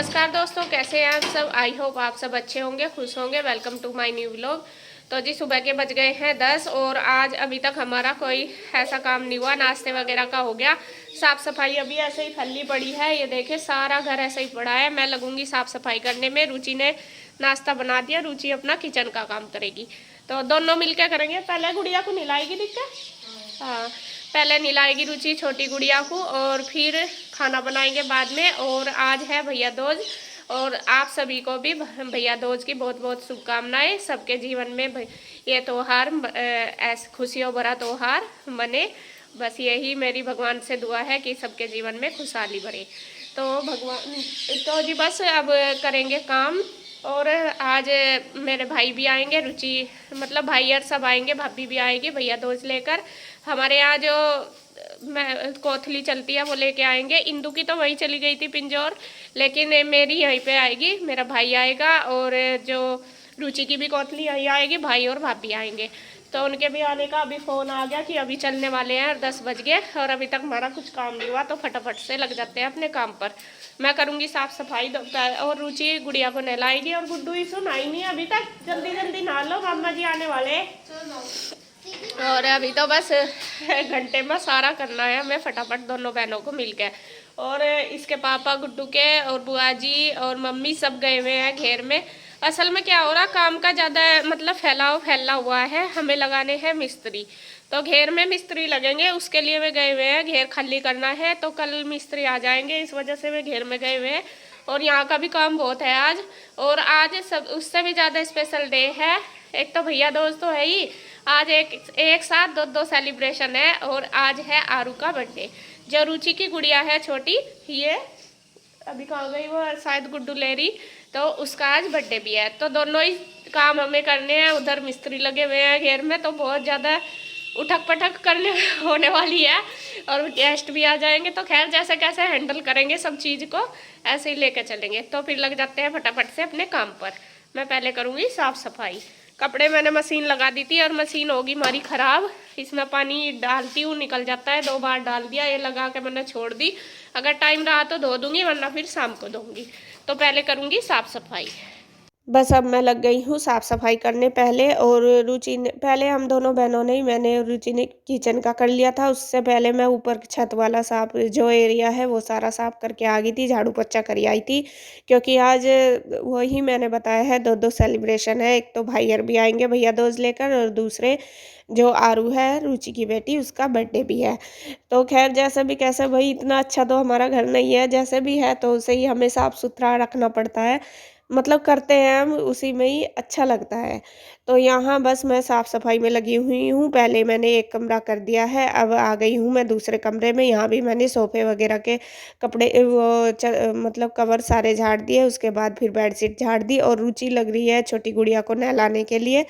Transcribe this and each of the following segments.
नमस्कार दोस्तों, कैसे हैं आप सब। आई होप आप सब अच्छे होंगे, खुश होंगे। Welcome to my new vlog. तो जी सुबह के बज गए हैं 10 और आज अभी तक हमारा कोई ऐसा काम नहीं हुआ। नाश्ते वगैरह का हो गया, साफ़ सफाई अभी ऐसे ही फैली पड़ी है। ये देखे सारा घर ऐसे ही पड़ा है। मैं लगूंगी साफ़ सफाई करने में। रुचि ने नाश्ता बना दिया, रुचि अपना किचन का काम करेगी। तो दोनों मिलकर करेंगे। पहले गुड़िया को नहलाएगी दिक्कत। हाँ, पहले नहलाएगी रुचि छोटी गुड़िया को और फिर खाना बनाएंगे बाद में। और आज है भैया दूज और आप सभी को भी भैया दूज की बहुत बहुत शुभकामनाएं। सबके जीवन में ये त्यौहार ऐसे खुशियों भरा त्यौहार बने। बस यही मेरी भगवान से दुआ है कि सबके जीवन में खुशहाली भरे। तो भगवान तो जी बस अब करेंगे काम। और आज मेरे भाई भी आएंगे, रुचि मतलब भाई और सब आएंगे, भाभी भी आएगी भैया दूज लेकर। हमारे यहाँ जो मैं कोथली चलती है वो लेके आएंगे। इंदू की तो वहीं चली गई थी पिंजौर, लेकिन मेरी यहीं पे आएगी, मेरा भाई आएगा। और जो रुचि की भी कोथली यहीं आएगी, भाई और भाभी आएंगे। तो उनके भी आने का अभी फ़ोन आ गया कि अभी चलने वाले हैं और 10 बज गए और अभी तक हमारा कुछ काम नहीं हुआ। तो फटाफट से लग जाते हैं अपने काम पर। मैं करूँगी साफ़ सफाई और रुचि गुड़िया को नहलाएगी। और गुड्डू ही सुनाई नहीं अभी तक। जल्दी जल्दी नहा लो, मामा जी आने वाले। और अभी तो बस घंटे में सारा करना है हमें फटाफट दोनों बहनों को मिलकर। और इसके पापा गुड्डू के और बुआ जी और मम्मी सब गए हुए हैं घेर में। असल में क्या हो रहा, काम का ज़्यादा मतलब फैला हुआ है। हमें लगाने हैं मिस्त्री, तो घेर में मिस्त्री लगेंगे, उसके लिए वे गए हुए हैं। घेर खाली करना है तो कल मिस्त्री आ जाएंगे, इस वजह से वे घेर में गए हुए हैं। और यहाँ का भी काम बहुत है आज। और आज सब उससे भी ज़्यादा स्पेशल डे है। एक तो भैया दोस्त तो है ही, आज एक साथ दो सेलिब्रेशन है। और आज है आरू का बर्थडे, जो रुचि की गुड़िया है छोटी, ये अभी कहाँ गई वो, शायद गुड्डू ले रही, तो उसका आज बर्थडे भी है। तो दोनों ही काम हमें करने हैं। उधर मिस्त्री लगे हुए हैं घेर में, तो बहुत ज़्यादा उठक पटक करने होने वाली है। और गेस्ट भी आ जाएंगे, तो खैर जैसे कैसे हैंडल करेंगे सब चीज़ को, ऐसे ही लेके चलेंगे। तो फिर लग जाते हैं फटाफट से अपने काम पर। मैं पहले करूँगी साफ़ सफाई। कपड़े मैंने मशीन लगा दी थी और मशीन होगी हमारी ख़राब। इसमें पानी डालती हूँ निकल जाता है, 2 बार डाल दिया, ये लगा के मैंने छोड़ दी। अगर टाइम रहा तो धो दूँगी, वरना फिर शाम को धोऊँगी। तो पहले करूँगी साफ़ सफाई। बस अब मैं लग गई हूँ साफ़ सफाई करने पहले। और रुचि ने पहले, हम दोनों बहनों ने, मैंने और रुचि ने किचन का कर लिया था। उससे पहले मैं ऊपर छत वाला साफ जो एरिया है वो सारा साफ करके आ गई थी, झाड़ू पोछा कर आई थी। क्योंकि आज वही मैंने बताया है, दो सेलिब्रेशन है। एक तो भाई भी आएंगे भैया दूज लेकर, और दूसरे जो आरू है रुचि की बेटी, उसका बर्थडे भी है। तो खैर जैसे भी कैसे, भाई इतना अच्छा तो हमारा घर नहीं है, जैसे भी है तो उसे ही हमें साफ़ सुथरा रखना पड़ता है। मतलब करते हैं हम, उसी में ही अच्छा लगता है। तो यहाँ बस मैं साफ़ सफाई में लगी हुई हूँ। पहले मैंने एक कमरा कर दिया है, अब आ गई हूँ मैं दूसरे कमरे में। यहाँ भी मैंने सोफ़े वगैरह के कपड़े मतलब कवर सारे झाड़ दिए। उसके बाद फिर बेडशीट झाड़ दी। और रुचि लग रही है छोटी गुड़िया को नहलाने के लिए।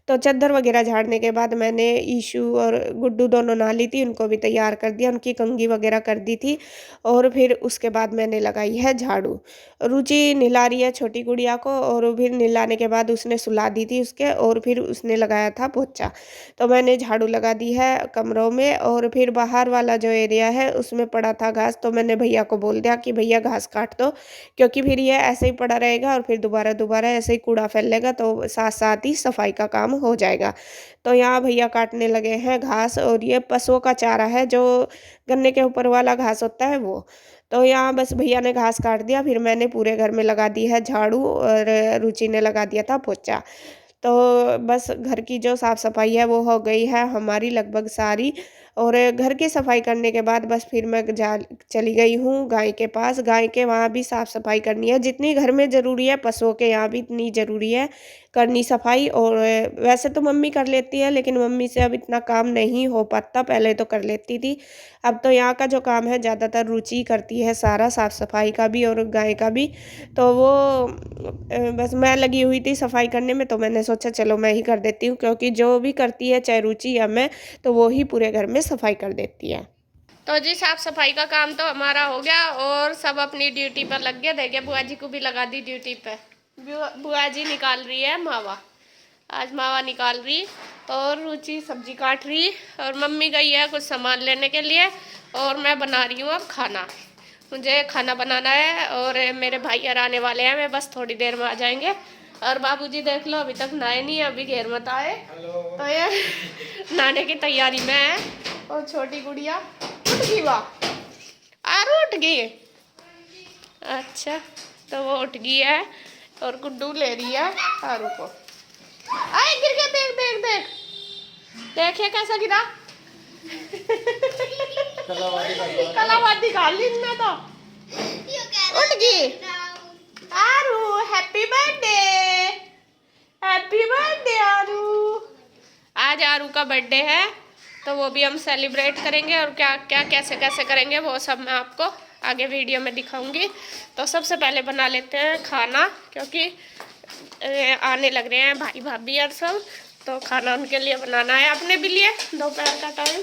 तो चद्दर वगैरह झाड़ने के बाद मैंने ईशू और गुड्डू दोनों नहा ली थी, उनको भी तैयार कर दिया, उनकी कंघी वगैरह कर दी थी। और फिर उसके बाद मैंने लगाई है झाड़ू। रुचि नहला रही है छोटी गुड़िया को, और फिर नहलाने के बाद उसने सुला दी थी उसके, और फिर उसने लगाया था पोछा। तो मैंने झाड़ू लगा दी है कमरों में। और फिर बाहर वाला जो एरिया है उसमें पड़ा था घास, तो मैंने भैया को बोल दिया कि भैया घास काट दो, क्योंकि फिर ये ऐसे ही पड़ा रहेगा और फिर दोबारा दोबारा ऐसे ही कूड़ा फैलेगा, तो साथ साथ ही सफाई का काम हो जाएगा। तो यहाँ भैया काटने लगे हैं घास। और ये पशुओं का चारा है, जो गन्ने के ऊपर वाला घास होता है वो। तो यहाँ बस भैया ने घास काट दिया, फिर मैंने पूरे घर में लगा दी है झाड़ू, और रुचि ने लगा दिया था पोछा। तो बस घर की जो साफ़ सफाई है वो हो गई है हमारी लगभग सारी। और घर की सफाई करने के बाद बस फिर मैं चली गई हूँ गाय के पास। गाय के वहाँ भी साफ़ सफाई करनी है, जितनी घर में ज़रूरी है पशुओं के यहाँ भी इतनी ज़रूरी है करनी सफाई। और वैसे तो मम्मी कर लेती है, लेकिन मम्मी से अब इतना काम नहीं हो पाता, पहले तो कर लेती थी। अब तो यहाँ का जो काम है ज़्यादातर रुचि करती है, सारा साफ़ सफाई का भी और गाय का भी। तो वो बस मैं लगी हुई थी सफाई करने में, तो मैंने सोचा चलो मैं ही कर देती हूँ, क्योंकि जो भी करती है चाहे रुचि या मैं, तो वो ही पूरे घर में सफाई कर देती है। तो जी साफ सफाई का काम तो हमारा हो गया और सब अपनी ड्यूटी पर लग गए। देखिए बुआ जी को भी लगा दी ड्यूटी पे। बुआ जी निकाल रही है मावा, आज मावा निकाल रही। और रुचि सब्जी काट रही और मम्मी गई है कुछ सामान लेने के लिए। और मैं बना रही हूँ अब खाना। मुझे खाना बनाना है और मेरे भाई आने वाले हैं, मैं बस थोड़ी देर में आ जाएंगे। और बाबूजी देख लो अभी तक नहाए नहीं, अभी घेर मत आए। तो ये नहाने की तैयारी में है। और छोटी गुड़िया उठ गई, वाह आरू उठ गई। अच्छा तो वो उठ गई है और गुड्डू ले रही है आरू को। आए गिर गया, देख देख देख, देखिए कैसा गिरा। कलावादी खा ली इसने तो। उठ गई आरू, हैप्पी बर्थडे, हैप्पी बर्थडे आरू। आज आरू का बर्थडे है तो वो भी हम सेलिब्रेट करेंगे और क्या क्या कैसे कैसे करेंगे वो सब मैं आपको आगे वीडियो में दिखाऊंगी। तो सबसे पहले बना लेते हैं खाना, क्योंकि आने लग रहे हैं भाई भाभी और सब, तो खाना उनके लिए बनाना है, अपने भी लिए दोपहर का टाइम।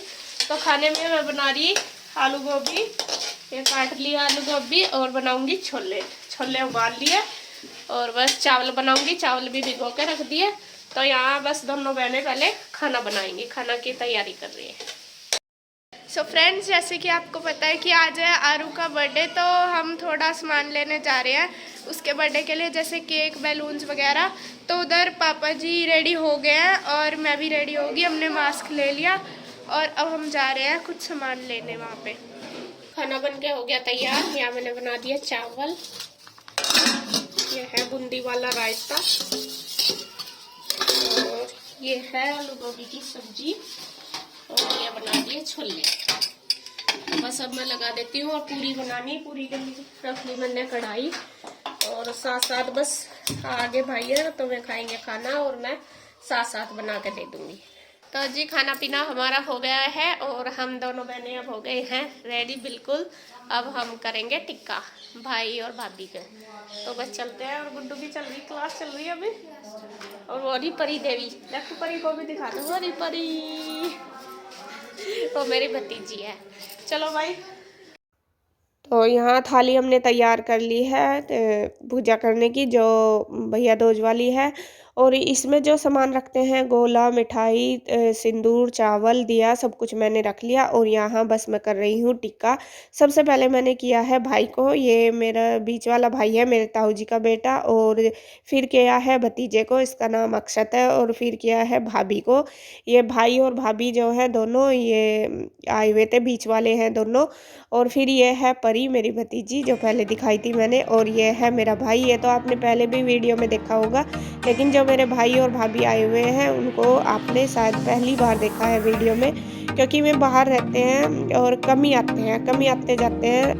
तो खाने में मैं बना रही आलू गोभी, ये काट लिया आलू गोभी, और बनाऊंगी छोले। छोले उबाल लिए और बस चावल बनाऊंगी, चावल भी भिगो के रख दिए। तो यहाँ बस दोनों बहनें पहले खाना बनाएंगी, खाना की तैयारी कर रही है। सो फ्रेंड्स, जैसे कि आपको पता है कि आज है आरू का बर्थडे, तो हम थोड़ा सामान लेने जा रहे हैं उसके बर्थडे के लिए, जैसे केक, बैलून्स वगैरह। तो उधर पापा जी रेडी हो गए हैं और मैं भी रेडी होगी, हमने मास्क ले लिया और अब हम जा रहे हैं कुछ सामान लेने वहाँ पे। खाना बन के हो गया तैयार। यहाँ मैंने बना दिया चावल, ये है बूंदी वाला रायता, और ये है आलू गोभी की सब्जी, और ये बना दिए छोले। बस अब मैं लगा देती हूँ। और पूरी बनानी, पूरी के लिए रख ली मैंने कढ़ाई, और साथ साथ बस आगे भाई है तो वे खाएंगे खाना और मैं साथ साथ बना के दे दूँगी। तो जी खाना पीना हमारा हो गया है और हम दोनों बहनें अब हो गए हैं रेडी बिल्कुल। अब हम करेंगे टिक्का भाई और भाभी के। तो बस चलते हैं। और गुड्डू की चल रही क्लास चल रही है अभी, और वो रही परी देवी, लेफ्ट परी को भी दिखा दो, वो रही परी, वो मेरी भतीजी है। चलो भाई। तो यहाँ थाली हमने तैयार कर ली है पूजा करने की, जो भैया दूज वाली है। और इसमें जो सामान रखते हैं, गोला, मिठाई, सिंदूर, चावल, दिया, सब कुछ मैंने रख लिया। और यहाँ बस मैं कर रही हूँ टिक्का। सबसे पहले मैंने किया है भाई को, ये मेरा बीच वाला भाई है, मेरे ताऊ जी का बेटा। और फिर किया है भतीजे को, इसका नाम अक्षत है। और फिर किया है भाभी को। ये भाई और भाभी जो है दोनों ये आए हुए थे, बीच वाले हैं दोनों। और फिर ये है परी, मेरी भतीजी, जो पहले दिखाई थी मैंने। और ये है मेरा भाई, ये तो आपने पहले भी वीडियो में देखा होगा, लेकिन जो मेरे भाई और भाभी आए हुए हैं उनको आपने शायद पहली बार देखा है वीडियो में, क्योंकि वे बाहर रहते हैं और कम ही आते जाते हैं।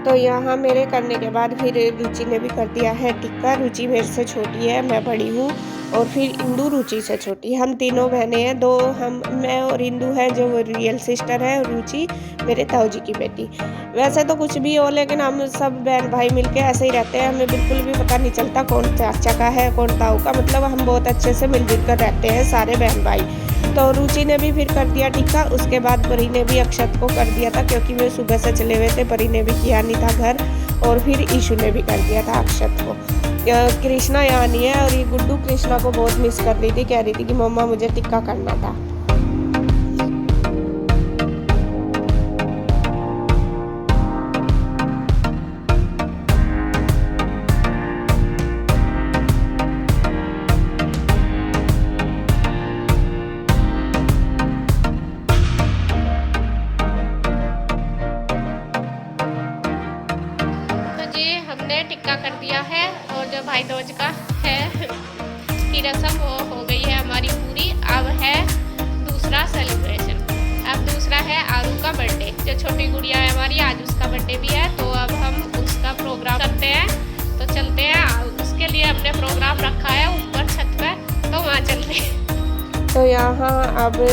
तो यहाँ मेरे करने के बाद फिर रुचि ने भी कर दिया है टिक्का। रुचि मेरे से छोटी है, मैं बड़ी हूँ। और फिर इंदू रुचि से छोटी, हम तीनों बहनें हैं। दो हम, मैं और इंदू है जो रियल सिस्टर है, और रुचि मेरे ताऊ जी की बेटी। वैसे तो कुछ भी हो, लेकिन हम सब बहन भाई मिलके ऐसे ही रहते हैं, हमें बिल्कुल भी पता नहीं चलता कौन चाचा का है कौन ताऊ का। मतलब हम बहुत अच्छे से मिलजुल कर रहते हैं सारे बहन भाई। तो रुचि ने भी फिर कर दिया टिक्का। उसके बाद परी ने भी अक्षत को कर दिया था, क्योंकि वे सुबह से चले हुए थे, परी ने भी किया नहीं था घर। और फिर ईशु ने भी कर दिया था अक्षत को। कृष्णा यहाँ नहीं है, और ये गुड्डू कृष्णा को बहुत मिस कर रही थी, कह रही थी कि मम्मा मुझे टिक्का करना था। टिक्का कर दिया है, और जो भाई दूज का है की रस्म वो हो गई है हमारी पूरी। अब है दूसरा सेलिब्रेशन, अब दूसरा है आरू का बर्थडे। जो छोटी गुड़िया है हमारी, आज उसका बर्थडे भी है, तो अब हम उसका प्रोग्राम करते हैं। तो चलते हैं, उसके लिए हमने प्रोग्राम रखा है ऊपर छत पे, तो वहाँ चलते हैं। तो यहाँ अब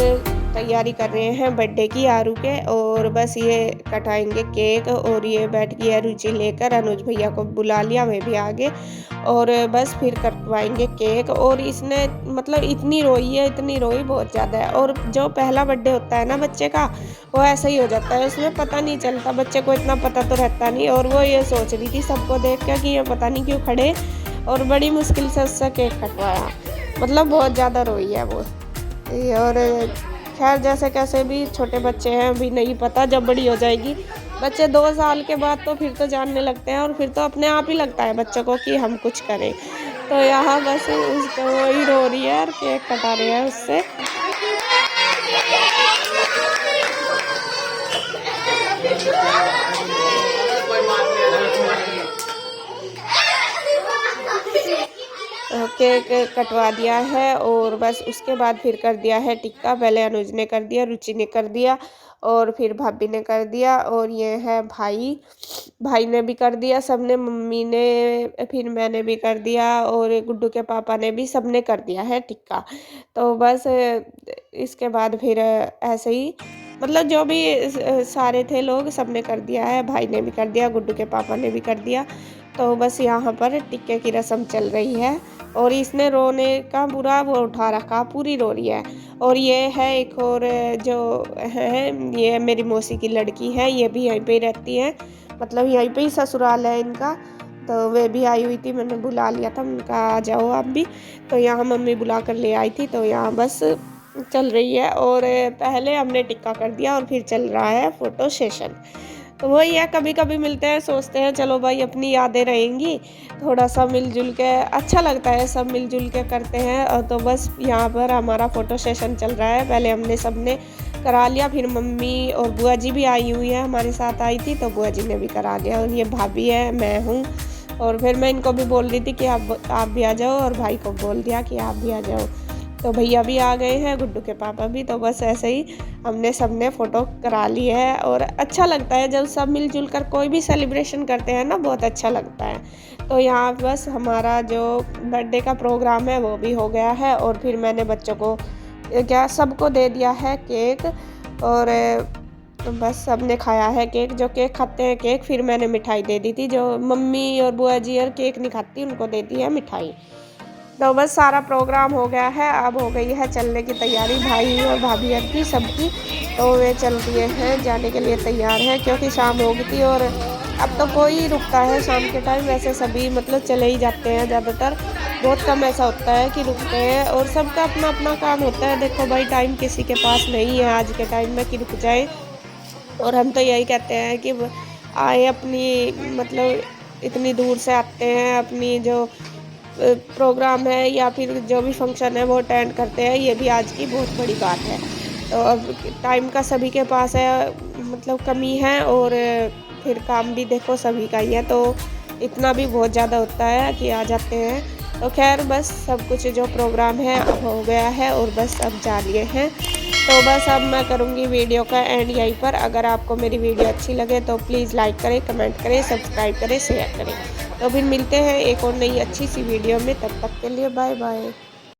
तैयारी कर रहे हैं बर्थडे की आरू के, और बस ये कटाएंगे केक। और ये बैठ गई है रुचि लेकर, अनुज भैया को बुला लिया, वे भी आगे। और बस फिर कटवाएंगे केक। और इसने मतलब इतनी रोई बहुत ज़्यादा है। और जो पहला बर्थडे होता है ना बच्चे का, वो ऐसा ही हो जाता है, उसमें पता नहीं चलता, बच्चे को इतना पता तो रहता नहीं। और वो ये सोच रही थी सबको देख कर कि ये पता नहीं क्यों खड़े, और बड़ी मुश्किल से उससे केक कटवाया। मतलब बहुत ज़्यादा रोई है वो, और खैर जैसे कैसे भी छोटे बच्चे हैं, अभी नहीं पता, जब बड़ी हो जाएगी बच्चे 2 साल के बाद तो फिर तो जानने लगते हैं और फिर तो अपने आप ही लगता है बच्चों को कि हम कुछ करें। तो यहाँ बस उसको वही रो रही है और केक कटा रही है उससे। केक कटवा दिया है और बस उसके बाद फिर कर दिया है टिक्का। पहले अनुज ने कर दिया, रुचि ने कर दिया और फिर भाभी ने कर दिया और ये है भाई ने भी कर दिया, सबने, मम्मी ने, फिर मैंने भी कर दिया और गुड्डू के पापा ने भी, सबने कर दिया है टिक्का। तो बस इसके बाद फिर ऐसे ही मतलब जो भी सारे थे लोग सबने कर दिया है, भाई ने भी कर दिया, गुड्डू के पापा ने भी कर दिया। तो बस यहाँ पर टिक्के की रस्म चल रही है और इसने रोने का बुरा वो उठा रखा, पूरी रो रही है। और ये है एक और जो है, ये मेरी मौसी की लड़की है, ये भी यहीं पे ही रहती है, मतलब यहीं पे ही ससुराल है इनका। तो वे भी आई हुई थी, मैंने बुला लिया था, उनका आ जाओ आप भी। तो यहाँ मम्मी बुला कर ले आई थी। तो यहाँ बस चल रही है और पहले हमने टिक्का कर दिया और फिर चल रहा है फ़ोटो सेशन। तो वही है, कभी कभी मिलते हैं, सोचते हैं चलो भाई अपनी यादें रहेंगी, थोड़ा सा मिलजुल के अच्छा लगता है, सब मिलजुल के करते हैं। और तो बस यहाँ पर हमारा फ़ोटो सेशन चल रहा है। पहले हमने सबने करा लिया, फिर मम्मी और बुआ जी भी आई हुई है, हमारे साथ आई थी, तो बुआ जी ने भी करा लिया। और ये भाभी है, मैं हूँ, और फिर मैं इनको भी बोल रही थी कि आप भी आ जाओ, और भाई को बोल दिया कि आप भी आ जाओ। तो भैया भी आ गए हैं, गुड्डू के पापा भी। तो बस ऐसे ही हमने सबने फ़ोटो करा ली है और अच्छा लगता है जब सब मिलजुल कर कोई भी सेलिब्रेशन करते हैं ना, बहुत अच्छा लगता है। तो यहाँ बस हमारा जो बर्थडे का प्रोग्राम है वो भी हो गया है और फिर मैंने बच्चों को क्या सबको दे दिया है केक और बस सबने खाया है केक। जो केक खाते हैं केक, फिर मैंने मिठाई दे दी थी, जो मम्मी और बुआ जी और केक नहीं खाती उनको दे दी है मिठाई। तो बस सारा प्रोग्राम हो गया है, अब हो गई है चलने की तैयारी भाई और भाभी की सबकी। तो वे चल दिए हैं, जाने के लिए तैयार हैं, क्योंकि शाम हो गई थी और अब तो कोई रुकता है शाम के टाइम, वैसे सभी मतलब चले ही जाते हैं ज़्यादातर, बहुत कम ऐसा होता है कि रुकते हैं और सबका अपना अपना काम होता है। देखो भाई, टाइम किसी के पास नहीं है आज के टाइम में कि रुक जाए, और हम तो यही कहते हैं कि आए अपनी, मतलब इतनी दूर से आते हैं, अपनी जो प्रोग्राम है या फिर जो भी फंक्शन है वो अटेंड करते हैं, ये भी आज की बहुत बड़ी बात है। तो अब टाइम का सभी के पास है, मतलब कमी है, और फिर काम भी देखो सभी का ही है, तो इतना भी बहुत ज़्यादा होता है कि आ जाते हैं। तो खैर बस सब कुछ जो प्रोग्राम है अब हो गया है और बस अब जा लिए हैं। तो बस अब मैं करूँगी वीडियो का एंड यहीं पर। अगर आपको मेरी वीडियो अच्छी लगे तो प्लीज़ लाइक करें, कमेंट करें, सब्सक्राइब करें, शेयर करें। तो फिर मिलते हैं एक और नई अच्छी सी वीडियो में, तब तक के लिए बाय बाय।